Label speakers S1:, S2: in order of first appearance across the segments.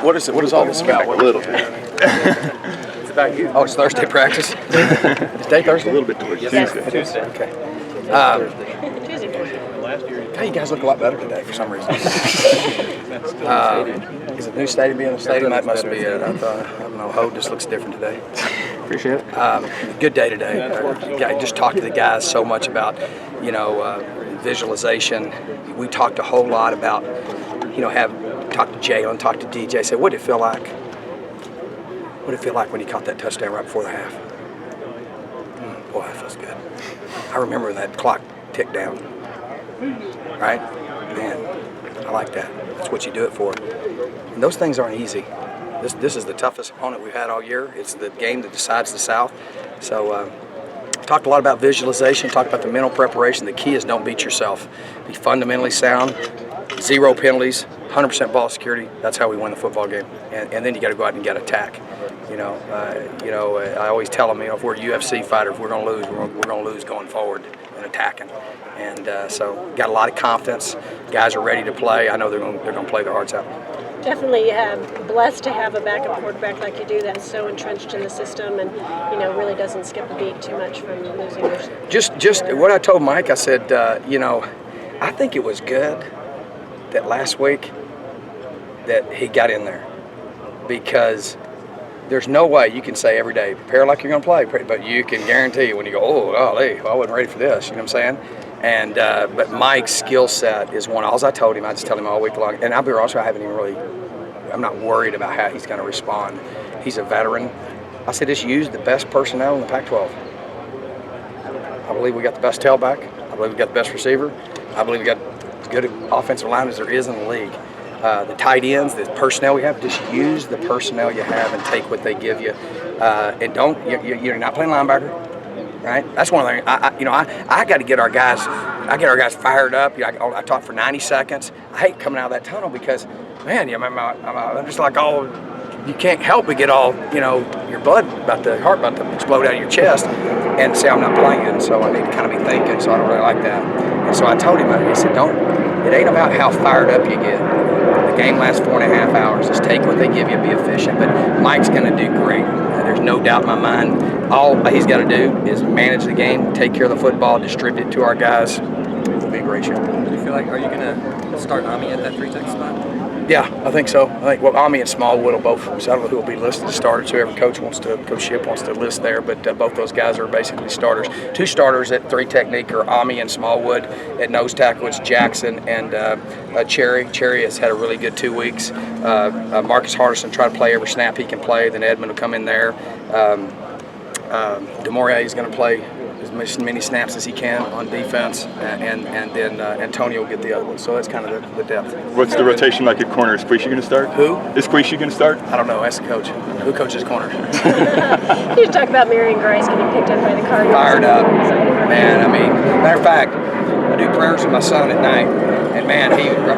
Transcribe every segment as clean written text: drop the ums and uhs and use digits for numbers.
S1: What is it? What is all this about?
S2: A little.
S1: It's about you. Oh, it's Thursday practice. Is day Thursday?
S2: A little bit towards Tuesday.
S1: Okay. Hey, you guys look a lot better today for some reason. Is it new stadium being a stadium? That must be it. I don't know. Ho just looks different today.
S2: Appreciate it.
S1: Good day today. I just talked to the guys so much about, visualization. We talked a whole lot about, talked to Jalen, talked to DJ. Said, what did it feel like? What did it feel like when you caught that touchdown right before the half? Boy, that feels good. I remember when that clock ticked down. Right? Man, I like that. That's what you do it for. And those things aren't easy. This is the toughest opponent we've had all year. It's the game that decides the South. So talked a lot about visualization, talked about the mental preparation. The key is don't beat yourself. Be fundamentally sound, 0 penalties, 100% ball security. That's how we win the football game. And then you got to go out and get attack. I always tell them, if we're UFC fighters, we're going to lose. We're going to lose going forward and attacking. And so got a lot of confidence. Guys are ready to play. I know they're going to play their hearts out.
S3: Definitely blessed to have a backup quarterback like you do that's so entrenched in the system and really doesn't skip a beat too much from losing your.
S1: Just what I told Mike, I said, I think it was good that last week that he got in there, because there's no way you can say every day prepare like you're going to play, but you can guarantee when you go, I wasn't ready for this. You know what I'm saying? And but Mike's skill set is one. All I told him, I just tell him all week long. And I'll be honest, I'm not worried about how he's going to respond. He's a veteran. I said, just use the best personnel in the Pac-12. I believe we got the best tailback. I believe we got the best receiver. I believe we got as good offensive line as there is in the league. The tight ends, the personnel we have, just use the personnel you have and take what they give you. And you're not playing linebacker. Right, that's one of the things. I got to get our guys. I get our guys fired up. I talk for 90 seconds. I hate coming out of that tunnel because, man, I'm just like you can't help but get all, your heart about to explode out of your chest, and say I'm not playing. So I need to kind of be thinking. So I don't really like that. And so I told him, he said, it ain't about how fired up you get. The game lasts 4.5 hours. Just take what they give you, be efficient. But Mike's going to do great. There's no doubt in my mind. All he's got to do is manage the game, take care of the football, distribute it to our guys. It'll be a great show.
S4: Do you feel like, are you going to start Ami at that 3-tech spot?
S1: Yeah, I think so. Ami and Smallwood will both. So I don't know who will be listed as starters. Whoever Coach Ship wants to list there, but both those guys are basically starters. 2 starters at 3 technique are Ami and Smallwood. At nose tackle, it's Jackson and Cherry. Cherry has had a really good 2 weeks. Marcus Hardison try to play every snap he can play. Then Edmund will come in there. DeMaurier is going to play as many snaps as he can on defense, and then Antonio will get the other one. So that's kind of the depth.
S2: What's the rotation like at corner? Is Quishy going to start?
S1: Who?
S2: Is Quishy going to start?
S1: I don't know. Ask the coach. Who coaches corner?
S3: You talk about Marion Grice getting picked up by the Cardinals.
S1: Fired up. Man, matter of fact, I do prayers with my son at night. And man,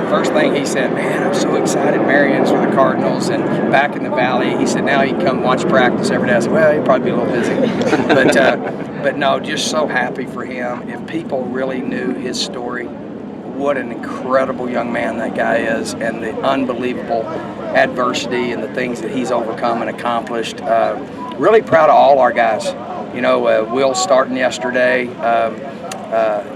S1: first thing he said, man, I'm so excited Marion's with the Cardinals and back in the Valley. He said, now he can come watch practice every day. I said, well, he'll probably be a little busy. But no, just so happy for him. If people really knew his story, what an incredible young man that guy is, and the unbelievable adversity and the things that he's overcome and accomplished. Really proud of all our guys. Will starting yesterday.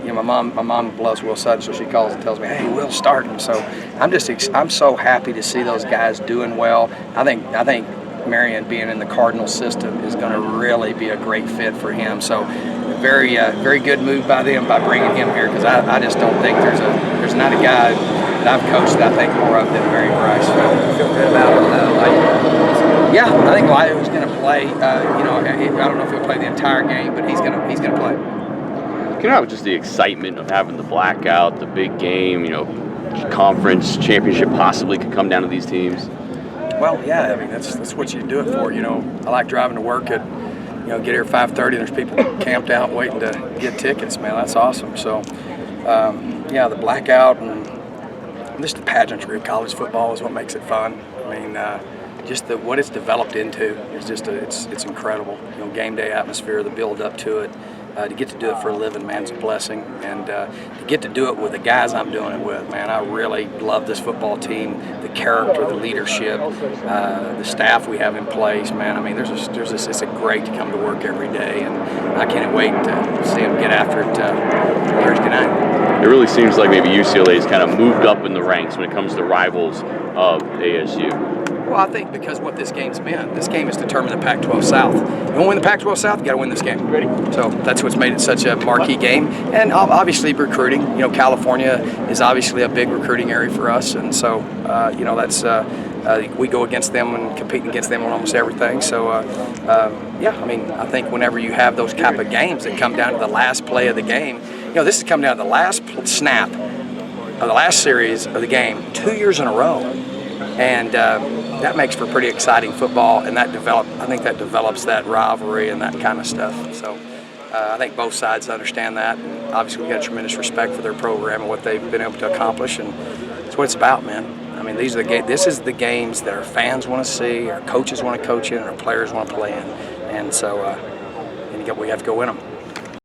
S1: My mom loves Will Sutton, so she calls and tells me, "Hey, Will's starting." So I'm so happy to see those guys doing well. I think Marion being in the Cardinal system is going to really be a great fit for him. So very good move by them by bringing him here, because I just don't think there's not a guy that I've coached that I think more of than Marion Grice. So I feel good about it. Yeah, I think Lyo's going to play. I don't know if he'll play the entire game, but he's going to play.
S5: Can have just the excitement of having the blackout, the big game, conference championship possibly could come down to these teams.
S1: Well, yeah, that's what you do it for. I like driving to work at, get here at 5:30. There's people camped out waiting to get tickets. Man, that's awesome. So, the blackout and just the pageantry of college football is what makes it fun. Just what it's developed into is just it's incredible. Game day atmosphere, the build up to it. To get to do it for a living, man, it's a blessing. And to get to do it with the guys I'm doing it with, man, I really love this football team, the character, the leadership, the staff we have in place, man. I mean, it's great to come to work every day, and I can't wait to see them get after it Thursday night.
S5: It really seems like maybe UCLA has kind of moved up in the ranks when it comes to rivals of ASU.
S1: Well, I think because what this game's been. This game has determined the Pac-12 South. You want to win the Pac-12 South, you got to win this game.
S2: Ready?
S1: So that's what's made it such a marquee game. And obviously recruiting. You know, California is obviously a big recruiting area for us, and so you know that's we go against them and compete against them on almost everything. So yeah, I mean, I think whenever you have those type of games that come down to the last play of the game, you know, this has come down to the last snap of the last series of the game 2 years in a row. And that makes for pretty exciting football, and I think that develops that rivalry and that kind of stuff. So I think both sides understand that, and obviously we've got tremendous respect for their program and what they've been able to accomplish, and that's what it's about, man. I mean, this is the games that our fans want to see, our coaches want to coach in, and our players want to play in, and so we have to go win them.